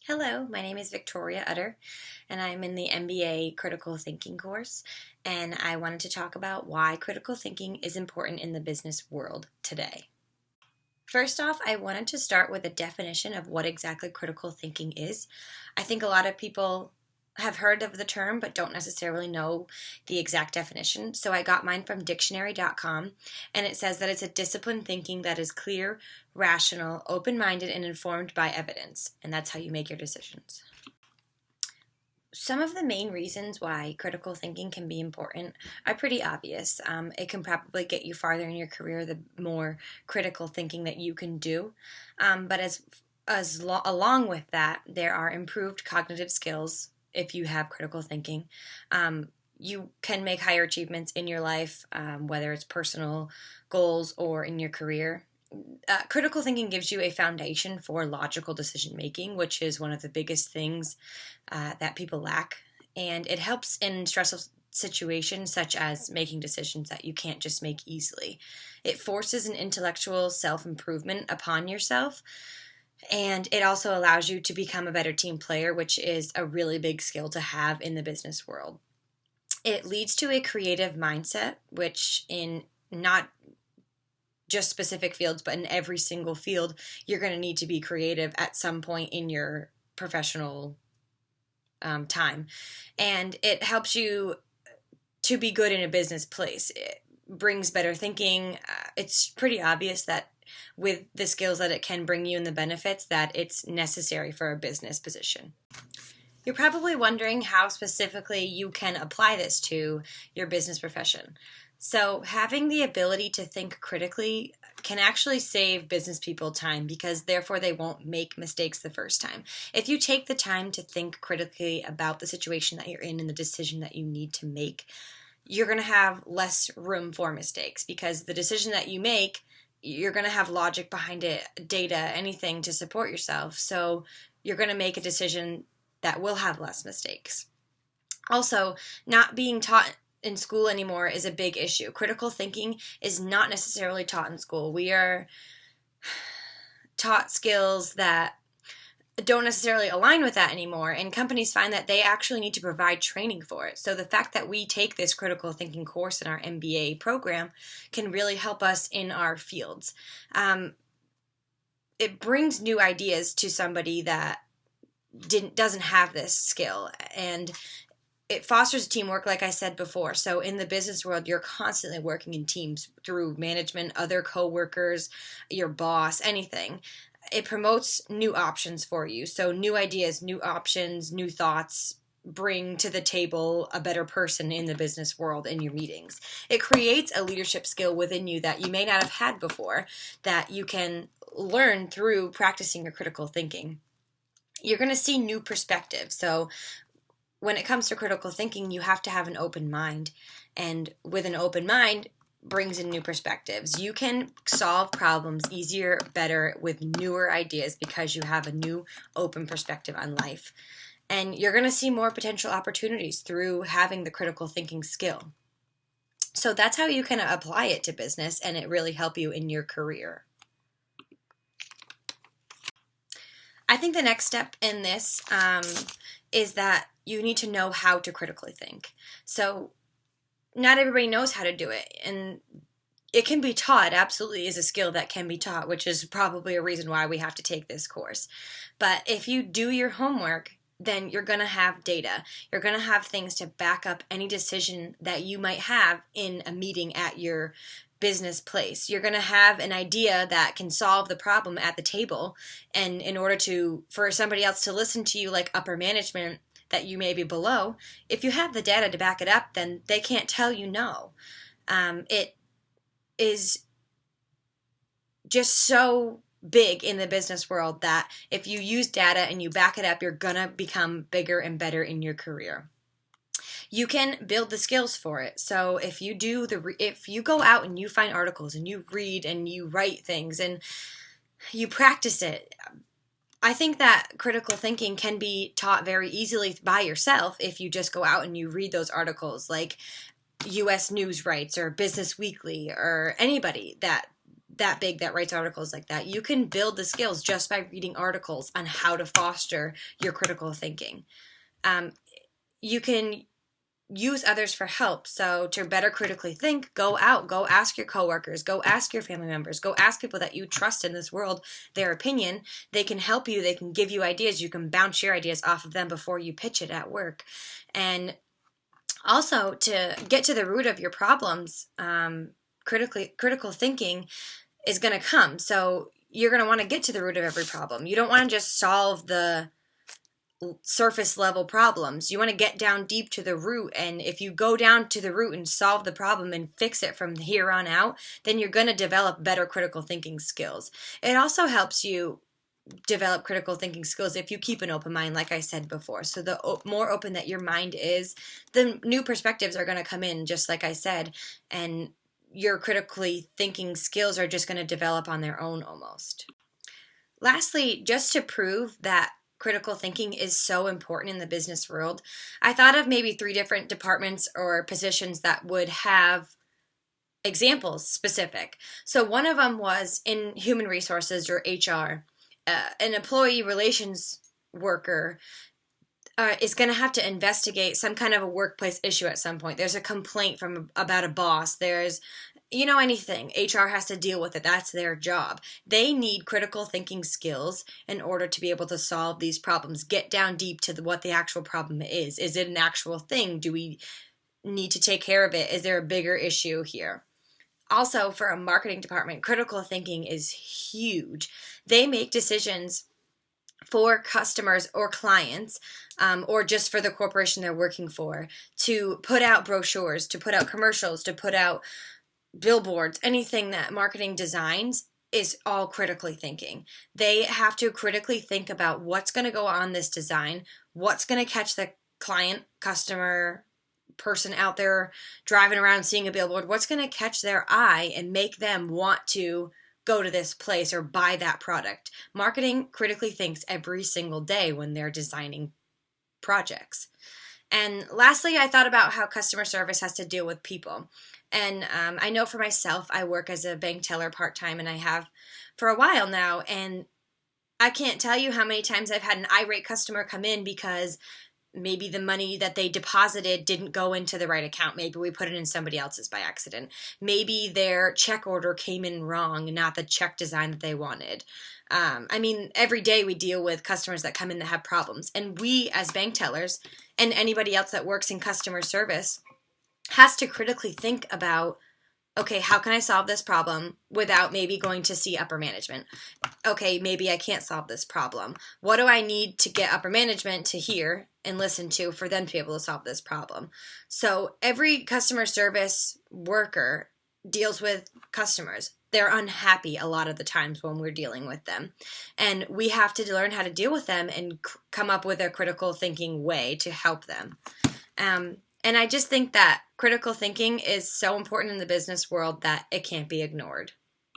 Hello, my name is Victoria Utter, and I'm in the MBA Critical Thinking course, and I wanted to talk about why critical thinking is important in the business world today. First off, I wanted to start with a definition of what exactly critical thinking is. I think a lot of people have heard of the term but don't necessarily know the exact definition. So I got mine from dictionary.com, and it says that it's a disciplined thinking that is clear, rational, open-minded, and informed by evidence. And that's how you make your decisions. Some of the main reasons why critical thinking can be important are pretty obvious. It can probably get you farther in your career the more critical thinking that you can do. But along with that, there are improved cognitive skills if you have critical thinking. You can make higher achievements in your life, whether it's personal goals or in your career. Critical thinking gives you a foundation for logical decision making, which is one of the biggest things that people lack. And it helps in stressful situations such as making decisions that you can't just make easily. It forces an intellectual self-improvement upon yourself. And it also allows you to become a better team player, which is a really big skill to have in the business world. It leads to a creative mindset, which in not just specific fields, but in every single field, you're going to need to be creative at some point in your professional time. And it helps you to be good in a business place. It brings better thinking. It's pretty obvious that with the skills that it can bring you and the benefits that it's necessary for a business position. You're probably wondering how specifically you can apply this to your business profession. So having the ability to think critically can actually save business people time because therefore they won't make mistakes the first time. If you take the time to think critically about the situation that you're in and the decision that you need to make, you're going to have less room for mistakes because the decision that you make, you're going to have logic behind it, data, anything to support yourself. So you're going to make a decision that will have less mistakes. Also, not being taught in school anymore is a big issue. Critical thinking is not necessarily taught in school. We are taught skills that don't necessarily align with that anymore, and companies find that they actually need to provide training for it. So the fact that we take this critical thinking course in our MBA program can really help us in our fields. It brings new ideas to somebody that doesn't have this skill, and it fosters teamwork, like I said before. So in the business world, you're constantly working in teams through management, other coworkers, your boss, anything. It promotes new options for you. So new ideas, new options, new thoughts bring to the table a better person in the business world in your meetings. It creates a leadership skill within you that you may not have had before that you can learn through practicing your critical thinking. You're going to see new perspectives. So when it comes to critical thinking, you have to have an open mind. And with an open mind brings in new perspectives. You can solve problems easier, better with newer ideas because you have a new open perspective on life. And you're going to see more potential opportunities through having the critical thinking skill. So that's how you can apply it to business, and it really help you in your career. I think the next step in this is that you need to know how to critically think. So not everybody knows how to do it, and it can be taught. It absolutely is a skill that can be taught, which is probably a reason why we have to take this course. But if you do your homework, then you're going to have data. You're going to have things to back up any decision that you might have in a meeting at your business place. You're going to have an idea that can solve the problem at the table, and in order for somebody else to listen to you, like upper management that you may be below, if you have the data to back it up, then they can't tell you no. It is just so big in the business world that if you use data and you back it up, you're going to become bigger and better in your career. You can build the skills for it. So if you go out and you find articles and you read and you write things and you practice it, I think that critical thinking can be taught very easily by yourself if you just go out and you read those articles like U.S. News writes or Business Weekly or anybody that that big that writes articles like that. You can build the skills just by reading articles on how to foster your critical thinking. You can use others for help. So to better critically think, go out, go ask your coworkers, go ask your family members, go ask people that you trust in this world their opinion. They can help you. They can give you ideas. You can bounce your ideas off of them before you pitch it at work. And also to get to the root of your problems, critical thinking is going to come. So you're going to want to get to the root of every problem. You don't want to just solve the surface level problems. You want to get down deep to the root, and if you go down to the root and solve the problem and fix it from here on out, then you're going to develop better critical thinking skills. It also helps you develop critical thinking skills if you keep an open mind, like I said before. So the more open that your mind is, the new perspectives are going to come in, just like I said, and your critically thinking skills are just going to develop on their own almost. Lastly, just to prove that critical thinking is so important in the business world, I thought of maybe 3 different departments or positions that would have examples specific. So one of them was in human resources or HR. An employee relations worker is going to have to investigate some kind of a workplace issue at some point. There's a complaint about a boss. There's anything. HR has to deal with it. That's their job. They need critical thinking skills in order to be able to solve these problems, get down deep to what the actual problem is. Is it an actual thing? Do we need to take care of it? Is there a bigger issue here? Also, for a marketing department, critical thinking is huge. They make decisions for customers or clients, or just for the corporation they're working for, to put out brochures, to put out commercials, to put out billboards. Anything that marketing designs is all critically thinking. They have to critically think about what's going to go on this design, what's going to catch the client, customer, person out there driving around seeing a billboard, what's going to catch their eye and make them want to go to this place or buy that product. Marketing critically thinks every single day when they're designing projects. And lastly, I thought about how customer service has to deal with people. And I know for myself, I work as a bank teller part-time, and I have for a while now. And I can't tell you how many times I've had an irate customer come in because maybe the money that they deposited didn't go into the right account. Maybe we put it in somebody else's by accident. Maybe their check order came in wrong, not the check design that they wanted. Every day we deal with customers that come in that have problems. And we as bank tellers and anybody else that works in customer service has to critically think about, okay, how can I solve this problem without maybe going to see upper management? Okay, maybe I can't solve this problem. What do I need to get upper management to hear and listen to for them to be able to solve this problem? So every customer service worker deals with customers. They're unhappy a lot of the times when we're dealing with them. And we have to learn how to deal with them and come up with a critical thinking way to help them. And I just think that critical thinking is so important in the business world that it can't be ignored.